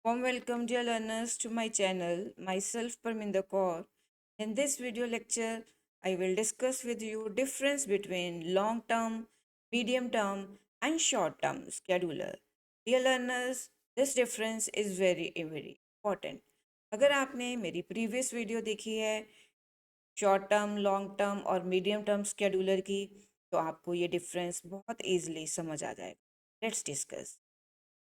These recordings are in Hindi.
Warm welcome, dear learners, to my channel. Myself, Parminder Kaur. In this video lecture, I will discuss with you difference between long-term, medium-term, and short-term scheduler. Dear learners, this difference is very important. अगर आपने मेरी प्रीवियस वीडियो देखी है शॉर्ट टर्म, लॉन्ग टर्म और मीडियम टर्म स्केड्यूलर की, तो आपको ये डिफरेंस बहुत ईजिली समझ आ जाएगा. Let's discuss.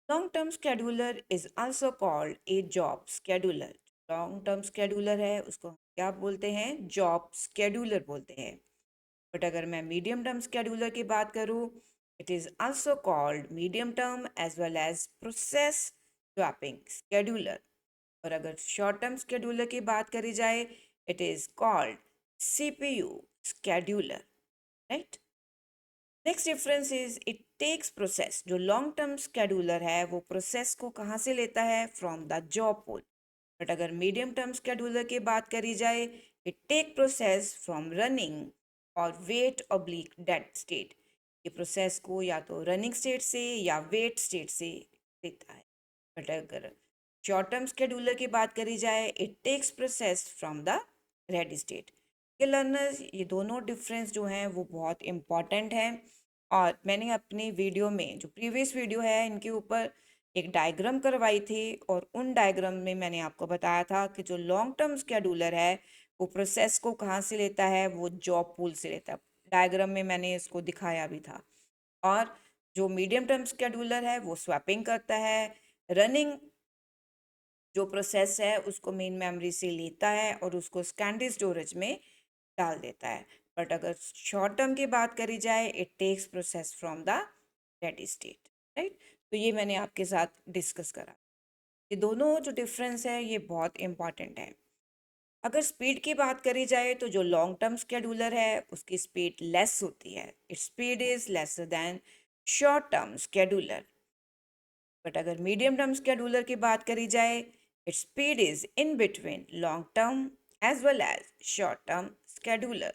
Long term scheduler is also called a job scheduler. Long term scheduler है उसको हम क्या बोलते हैं? जॉब स्केड्यूलर बोलते हैं. बट अगर मैं मीडियम टर्म स्केड्यूलर की बात करूँ, it is also called medium term as well as process swapping scheduler. और अगर शॉर्ट टर्म स्केड्यूलर की बात करी जाए, it is called CPU scheduler. Right. Next difference is it takes process. जो लॉन्ग टर्म स्केड्यूलर है वो प्रोसेस को कहाँ से लेता है? From the job pool. But अगर मीडियम टर्म स्केड्यूलर की बात करी जाए, it take process from running और वेट ऑब्लिक डेड स्टेट. ये प्रोसेस को या तो रनिंग स्टेट से या वेट स्टेट से लेता है. बट अगर शॉर्ट टर्म स्केड्यूलर की बात करी जाए, it takes process from the ready state. ये लर्नर्स, ये दोनों डिफरेंस जो हैं वो बहुत इम्पॉर्टेंट हैं. और मैंने अपनी वीडियो में, जो प्रीवियस वीडियो है, इनके ऊपर एक डायग्राम करवाई थी. और उन डायग्राम में मैंने आपको बताया था कि जो लॉन्ग टर्म स्केड्यूलर है वो प्रोसेस को कहाँ से लेता है? वो जॉब पूल से लेता है. डायग्राम में मैंने इसको दिखाया भी था. और जो मीडियम टर्म स्केड्यूलर है वो स्वैपिंग करता है. रनिंग जो प्रोसेस है उसको मेन मेमोरी से लेता है और उसको सेकेंडरी स्टोरेज में डाल देता है. बट अगर शॉर्ट टर्म की बात करी जाए, it takes process from the ready state. Right. तो ये मैंने आपके साथ डिस्कस करा. ये दोनों जो डिफरेंस है ये बहुत इंपॉर्टेंट है. अगर स्पीड की बात करी जाए तो जो लॉन्ग टर्म स्केड्यूलर है उसकी स्पीड लेस होती है. Its speed is lesser than short term scheduler. But अगर मीडियम टर्म स्केड्यूलर की बात करी जाए, its speed is in between long term as well as short term scheduler.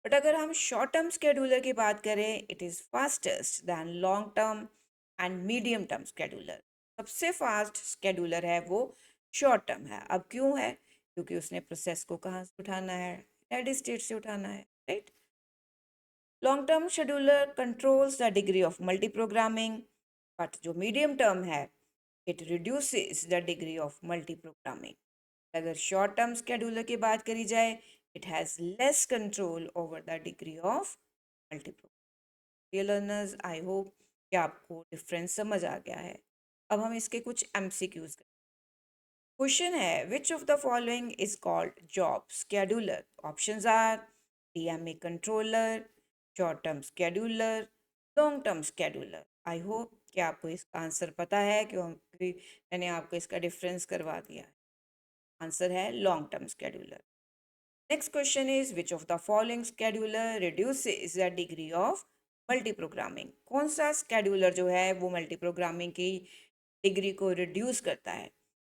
But अगर हम शॉर्ट टर्म स्केड्यूलर की बात करें, it is fastest than long term and medium term scheduler. सबसे फास्ट स्केड्यूलर है वो शॉर्ट टर्म है. अब क्यों है? क्योंकि उसने प्रोसेस को कहाँ से उठाना है? रेडी स्टेट से उठाना है. Right. Long term scheduler controls the degree of multi programming. But जो मीडियम टर्म है, it reduces the degree of multi programming. अगर शॉर्ट टर्म स्केड्यूलर की बात करी जाए, it has less control over the degree of multi programming. Dear learners, I hope कि आपको डिफरेंस समझ आ गया है. अब हम इसके कुछ एमसीक्यूज करें. क्वेश्चन है, which of the following is called job scheduler? Options are DMA controller, short term scheduler, long term scheduler. I hope कि आपको इसका आंसर पता है, क्योंकि मैंने आपको इसका डिफरेंस करवा दिया है. आंसर है long term scheduler. Next question is, which of the following scheduler reduces the degree of multi programming? कौन सा स्केड्यूलर जो है वो मल्टी प्रोग्रामिंग की डिग्री को रिड्यूस करता है?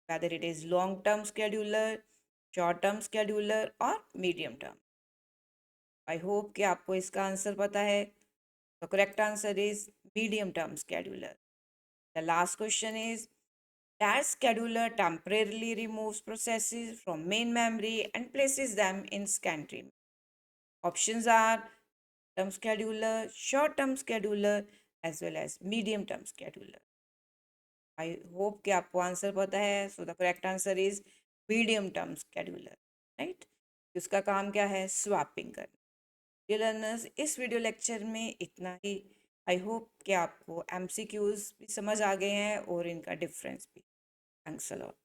Whether it is long term scheduler, short term scheduler और मीडियम टर्म. आई होप कि आपको इसका आंसर पता है. The correct answer is medium term scheduler. The last question is, that scheduler temporarily removes processes from main memory and places them in secondary. Options are term scheduler, short term scheduler as well as medium term scheduler. I hope कि आपको आंसर पता है. So the correct answer is medium term scheduler. Right. उसका काम क्या है? स्वैपिंग करना. ये लर्नर्स, इस वीडियो लेक्चर में इतना ही. आई होप कि आपको एमसीक्यूज भी समझ आ गए हैं और इनका डिफरेंस भी. Thanks a lot.